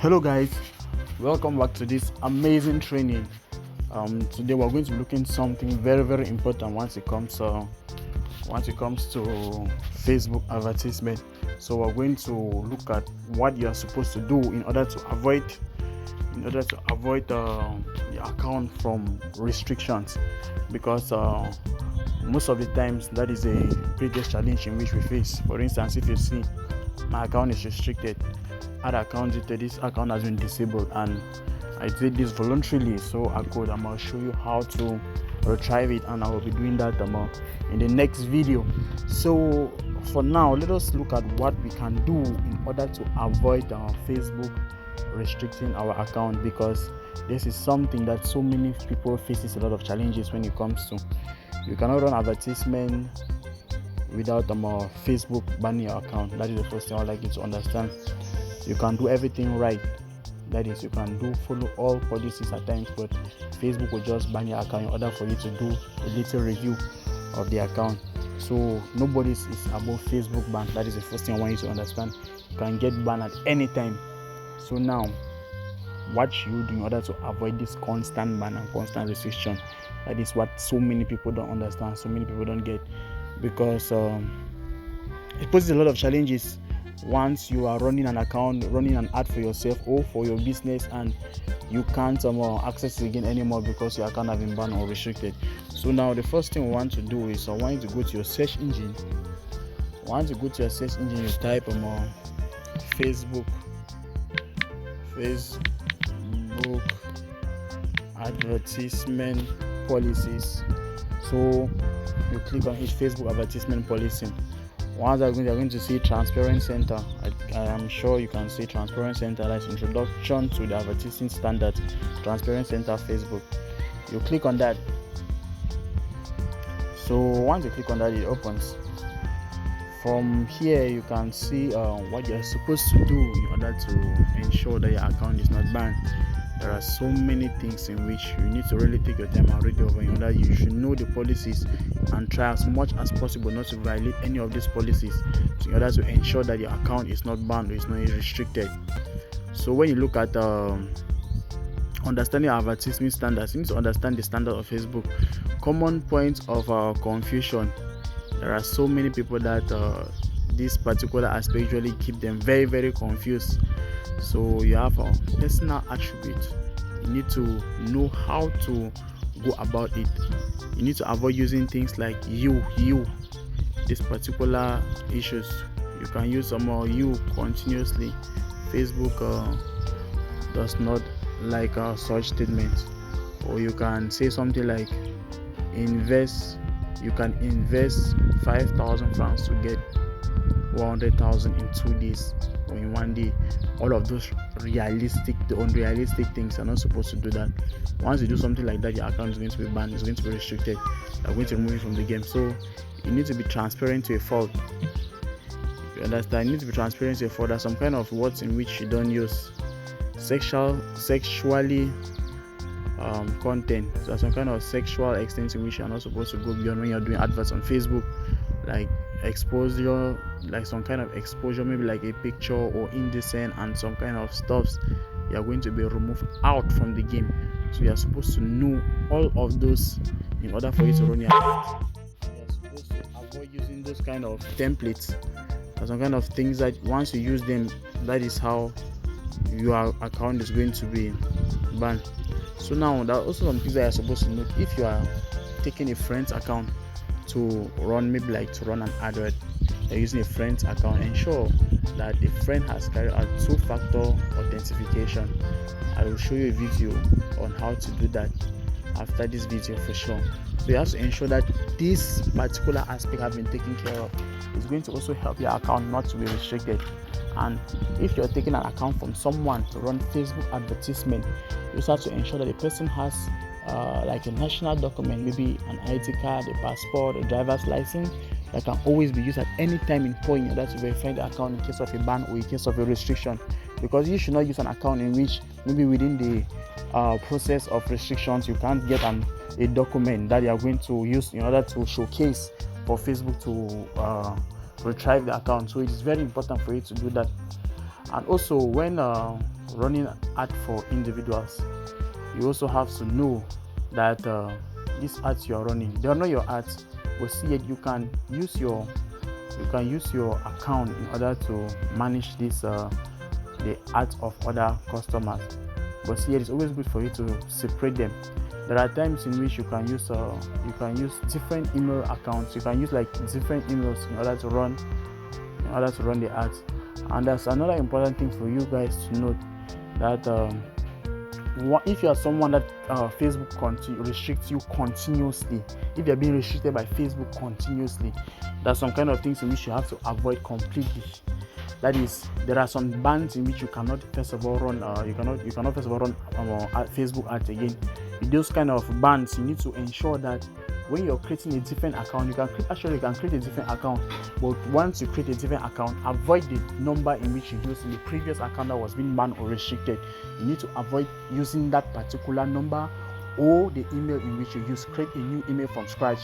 Hello guys, welcome back to this amazing training. Today we're going to be looking at something very important once it comes to Facebook advertisement. So we're going to look at what you are supposed to do in order to avoid the account from restrictions, because most of the times that is a biggest challenge in which we face. For instance, if you see my account is restricted, add account detail, this account has been disabled, and I did this voluntarily, so I'm gonna show you how to retrieve it, and I will be doing that in the next video. So for now, let us look at what we can do in order to avoid Facebook restricting our account, because this is something that so many people faces a lot of challenges when it comes to. You cannot run advertisement without Facebook banning your account. That is the first thing I'd like you to understand. You can do everything right, that is, you can follow all policies at times, but Facebook will just ban your account in order for you to do a little review of the account. So nobody is above Facebook ban. That is the first thing I want you to understand. You can get banned at any time. So now, what should you do in order to avoid this constant ban and constant restriction? That is what so many people don't understand, so many people don't get, because it poses a lot of challenges once you are running an account, running an ad for yourself or for your business, and you can't access it again anymore because your account has been banned or restricted. So now the first thing we want to do is I want you to go to your search engine. You type Facebook advertisement policies. So you click on each Facebook advertisement policy. Once you're going to see Transparent Center. I am sure you can see Transparent Center. That's Introduction to the Advertising Standards. Transparent Center Facebook. You click on that. So once you click on that, it opens. From here, you can see what you're supposed to do in order to ensure that your account is not banned. There are so many things in which you need to really take your time and read over in order you should know the policies and try as much as possible not to violate any of these policies in order to ensure that your account is not banned or is not restricted. So when you look at understanding advertising standards, you need to understand the standard of Facebook. Common points of confusion. There are so many people that this particular aspect usually keep them very confused. So you have a personal attribute. You need to know how to go about it. You need to avoid using things like you. This particular issues, you can use some you continuously. Facebook does not like such statements. Or you can say something like invest. You can invest 5,000 francs to get 100,000 in 2 days or in 1 day. All of those unrealistic things are not supposed to do that. Once you do something like that, your account is going to be banned, it's going to be restricted. You're going to remove it from the game. So you need to be transparent to a fault. You understand? You need to be transparent to a fault. There's some kind of words in which you don't use. Sexually content. So there's some kind of sexual extent in which you're not supposed to go beyond when you're doing adverts on Facebook, like exposure, like some kind of exposure, maybe like a picture or indecent and some kind of stuffs. You are going to be removed out from the game. So you are supposed to know all of those in order for you to run your account. You are supposed to avoid using those kind of templates or some kind of things that once you use them, that is how your account is going to be banned. So now there are also some things that you are supposed to note. If you are taking a friend's account to run, maybe like to run an advert, you're using a friend's account, ensure that the friend has carried out 2-factor authentication. I will show you a video on how to do that after this video for sure. So you have to ensure that this particular aspect has been taken care of. It's going to also help your account not to be restricted. And if you're taking an account from someone to run Facebook advertisement, you also have to ensure that the person has like a national document, maybe an ID card, a passport, a driver's license, that can always be used at any time in point in order to verify the account in case of a ban or in case of a restriction. Because you should not use an account in which maybe within the process of restrictions you can't get a document that you are going to use in order to showcase for Facebook to retrieve the account. So it is very important for you to do that. And also, when running ad for individuals, you also have to know that these ads you are running, they are not your ads, but see it, you can use your account in order to manage this the ads of other customers. But see, it's always good for you to separate them. There are times in which you can use different email accounts. You can use like different emails in order to run the ads. And that's another important thing for you guys to note, that if you are someone that Facebook restricts you continuously, if you're being restricted by Facebook continuously, there's some kind of things in which you have to avoid completely. That is, there are some bans in which you cannot first of all run Facebook ads again. With those kind of bans, you need to ensure that when you're creating a different account, you can create a different account, but once you create a different account, avoid the number in which you used in the previous account that was being banned or restricted. You need to avoid using that particular number or the email in which you use. Create a new email from scratch.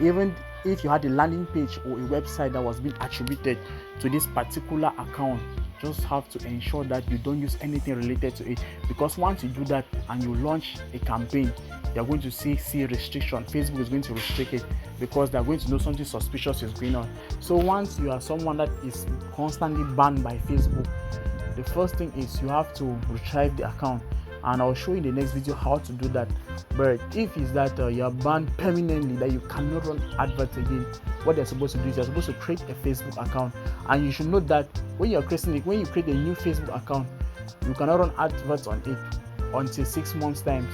Even if you had a landing page or a website that was being attributed to this particular account, just have to ensure that you don't use anything related to it, because once you do that and you launch a campaign, you're going to see restriction. Facebook is going to restrict it because they're going to know something suspicious is going on. So once you are someone that is constantly banned by Facebook, the first thing is you have to retrieve the account, and I'll show you in the next video how to do that. But if it's that you're banned permanently, that you cannot run adverts again, what you're supposed to do is you're supposed to create a Facebook account. And you should know that when you create a new Facebook account, you cannot run adverts on it until 6 months time.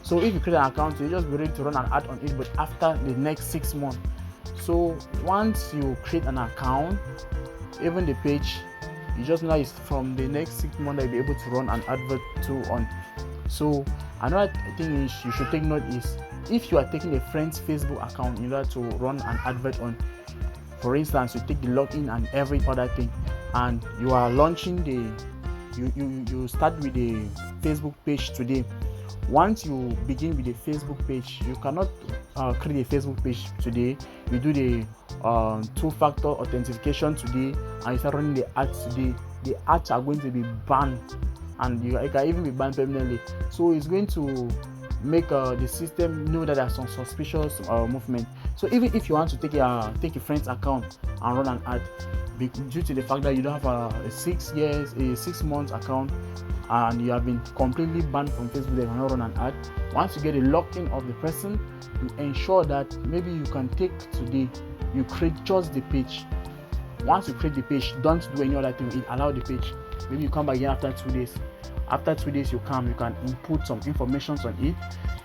So if you create an account, you'll just be ready to run an ad on it, but after the next 6 months. So once you create an account, even the page, you just know it's from the next 6 months that you'll be able to run an advert on. So another thing is you should take note is, if you are taking a friend's Facebook account in order to run an advert on, for instance, you take the login and every other thing, and you are launching you start with the Facebook page today. Once you begin with the Facebook page, you cannot create a Facebook page today. You do the two-factor authentication today, and you start running the ads today. The ads are going to be banned, and it can even be banned permanently. So it's going to make the system know that there's some suspicious movement. So even if you want to take a friend's account and run an ad, due to the fact that you don't have a 6 months account, and you have been completely banned from Facebook, they cannot run an ad. Once you get a lock-in of the person, you ensure that maybe you can take today, you create just the page. Once you create the page, don't do any other thing. Allow the page. Maybe you come back again after 2 days. After 2 days, you can input some information on it.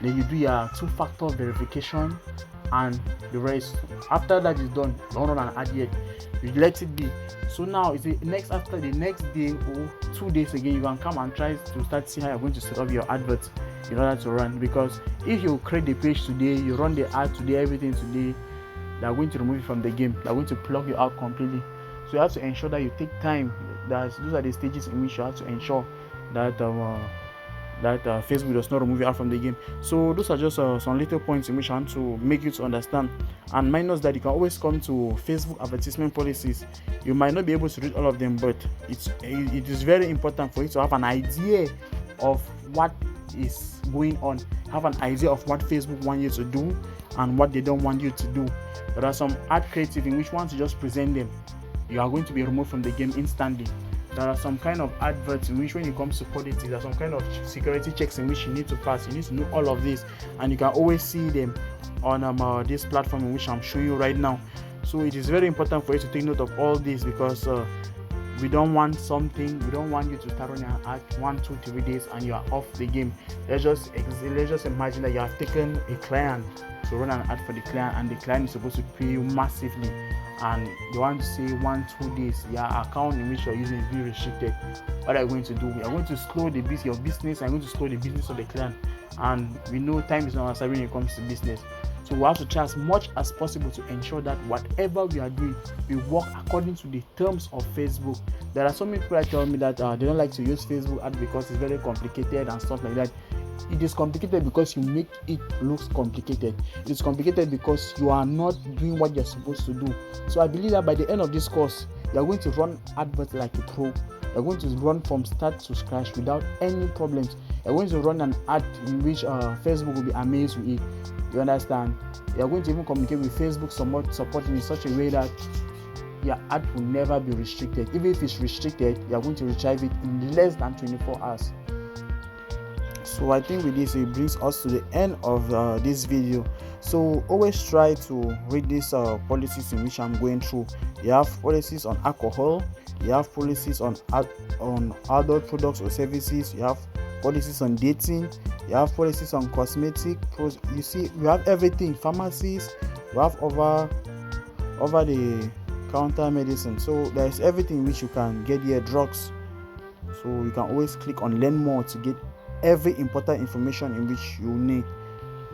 Then you do your two-factor verification and the rest. After that is done, don't run an ad yet. You let it be. So now after the next day or 2 days again, you can come and try to start seeing how you're going to set up your advert in order to run. Because if you create the page today, you run the ad today, everything today, they're going to remove it from the game. They're going to plug you out completely. So you have to ensure that you take time. Those are the stages in which you have to ensure that Facebook does not remove you out from the game. So those are just some little points in which I want to make you to understand. And minus that, you can always come to Facebook advertisement policies. You might not be able to read all of them, but it is very important for you to have an idea of what is going on, have an idea of what Facebook wants you to do and what they don't want you to do. There are some ad creative in which once you just present them, you are going to be removed from the game instantly. There are some kind of adverts in which, when it comes to quality, there are some kind of security checks in which you need to pass. You need to know all of this, and you can always see them on this platform in which I'm showing you right now. So it is very important for you to take note of all this, because we don't want you to start running an ad 1, 2, 3 days and you are off the game. Let's just imagine that you have taken a client to run an ad for the client, and the client is supposed to pay you massively, and they want to say 1, 2 days, your account in which you're using is being restricted. What are you going to do? You're going to slow your business, and you're going to slow the business of the client. And we know time is not our side when it comes to business. So we have to try as much as possible to ensure that whatever we are doing, we work according to the terms of Facebook. There are so many people that tell me that they don't like to use Facebook ad because it's very complicated and stuff like that. It is complicated because you make it look complicated. It is complicated because you are not doing what you're supposed to do. So I believe that by the end of this course, you are going to run adverts like a pro. You're going to run from start to scratch without any problems. You're going to run an ad in which Facebook will be amazed with it. You understand? You're going to even communicate with Facebook support in such a way that your ad will never be restricted. Even if it's restricted, you're going to retrieve it in less than 24 hours. So I think with this, it brings us to the end of this video. So always try to read these policies in which I'm going through. You have policies on alcohol, you have policies on adult products or services, you have policies on dating, you have policies on cosmetic. You see, you have everything. Pharmacies, you have over the counter medicine. So there's everything which you can get here. Drugs. So you can always click on learn more to get every important information in which you need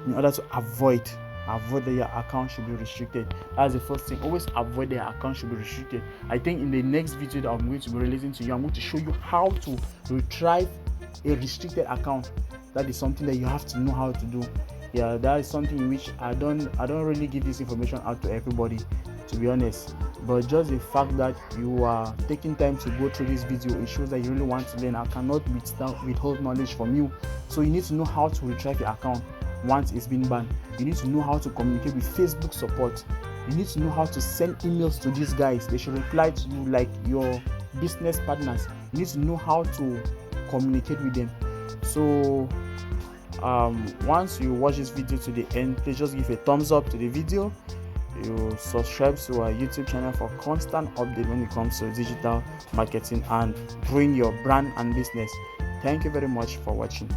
in order to avoid that your account should be restricted. That's the first thing. Always avoid that your account should be restricted. I think in the next video that I'm going to be releasing to you, I'm going to show you how to retrieve a restricted account. That is something that you have to know how to do. Yeah, that is something in which I don't really give this information out to everybody, to be honest. But just the fact that you are taking time to go through this video, it shows that you really want to learn. I cannot withhold knowledge from you. So you need to know how to retrieve your account once it's been banned. You need to know how to communicate with Facebook support. You need to know how to send emails to these guys. They should reply to you like your business partners. You need to know how to communicate with them. So once you watch this video to the end, please just give a thumbs up to the video. You subscribe to our YouTube channel for constant update when it comes to digital marketing and growing your brand and business. Thank you very much for watching.